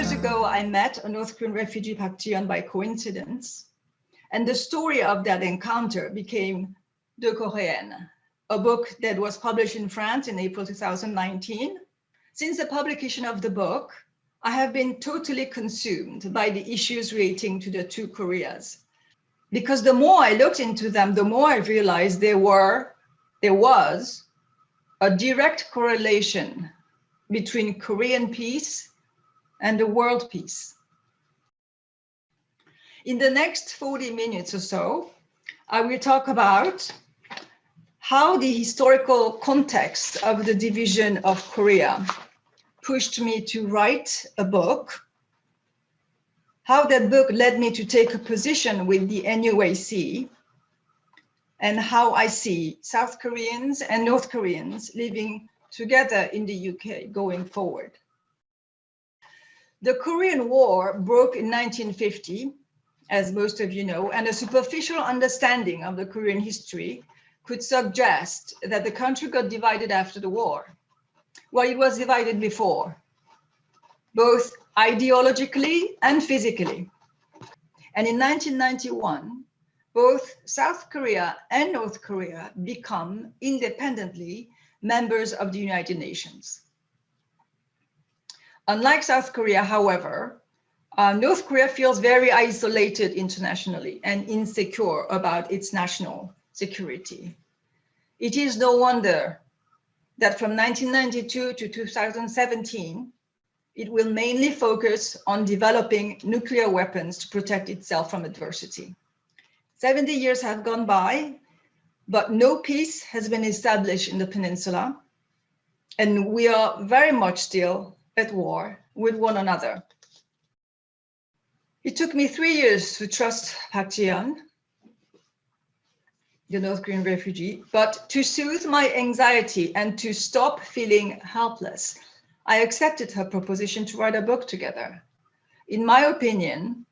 years ago, I met a North Korean refugee, Park Ji-yeon, by coincidence. And the story of that encounter became Deux Coreennes, a book that was published in France in April 2019. Since the publication of the book, I have been totally consumed by the issues relating to the two Koreas. Because the more I looked into them, the more I realized there was a direct correlation between Korean peace and the world peace. In the next 40 minutes or so, I will talk about how the historical context of the division of Korea pushed me to write a book, how that book led me to take a position with the NUAC, and how I see South Koreans and North Koreans living together in the UK going forward. The Korean War broke in 1950, as most of you know, and a superficial understanding of the Korean history could suggest that the country got divided after the war. Well, it was divided before, both ideologically and physically. And in 1991, both South Korea and North Korea become independently members of the United Nations. Unlike South Korea, however, North Korea feels very isolated internationally and insecure about its national security. It is no wonder that from 1992 to 2017, it will mainly focus on developing nuclear weapons to protect itself from adversity. 70 years have gone by, but no peace has been established in the peninsula, and we are very much still at war with one another. It took me 3 years to trust Park Ji-yeon, the North Korean refugee, but to soothe my anxiety and to stop feeling helpless, I accepted her proposition to write a book together. In my opinion,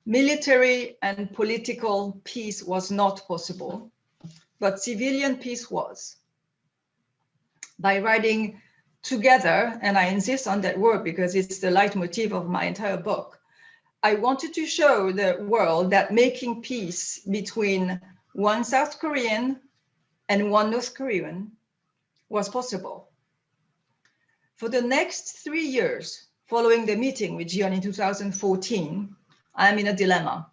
military and political peace was not possible, but civilian peace was. By writing together, and I insist on that word because it's the leitmotif of my entire book, I wanted to show the world that making peace between one South Korean and one North Korean was possible. For the next 3 years, following the meeting with Ji-yeon in 2014, I'm in a dilemma.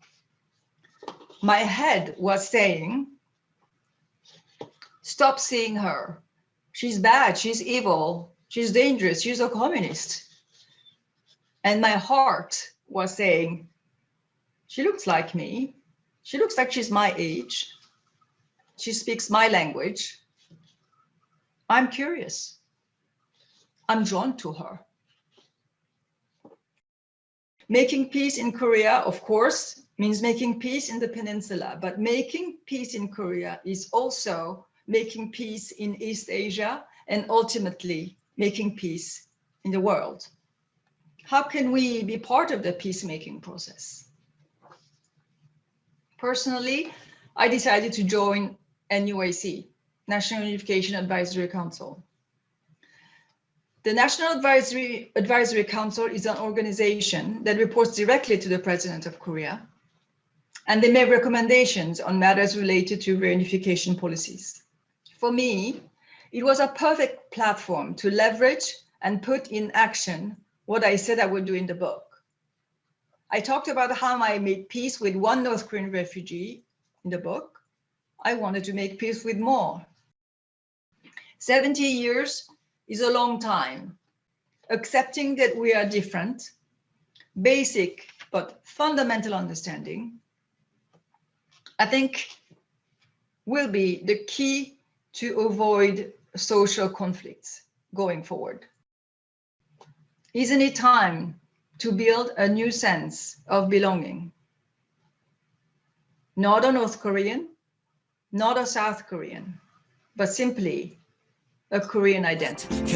My head was saying, stop seeing her. She's bad, she's evil, she's dangerous, she's a communist. And my heart was saying, she looks like me. She looks like she's my age. She speaks my language. I'm curious. I'm drawn to her. Making peace in Korea, of course, means making peace in the peninsula, but making peace in Korea is also making peace in East Asia and ultimately making peace in the world. How can we be part of the peacemaking process? Personally, I decided to join NUAC, National Unification Advisory Council. The National Advisory Council is an organization that reports directly to the President of Korea, and they make recommendations on matters related to reunification policies. For me, it was a perfect platform to leverage and put in action what I said I would do in the book. I talked about how I made peace with one North Korean refugee in the book. I wanted to make peace with more. 70 years is a long time. Accepting that we are different, basic but fundamental understanding, I think will be the key to avoid social conflicts going forward. Isn't it time to build a new sense of belonging? Not a North Korean, not a South Korean, but simply a Korean identity.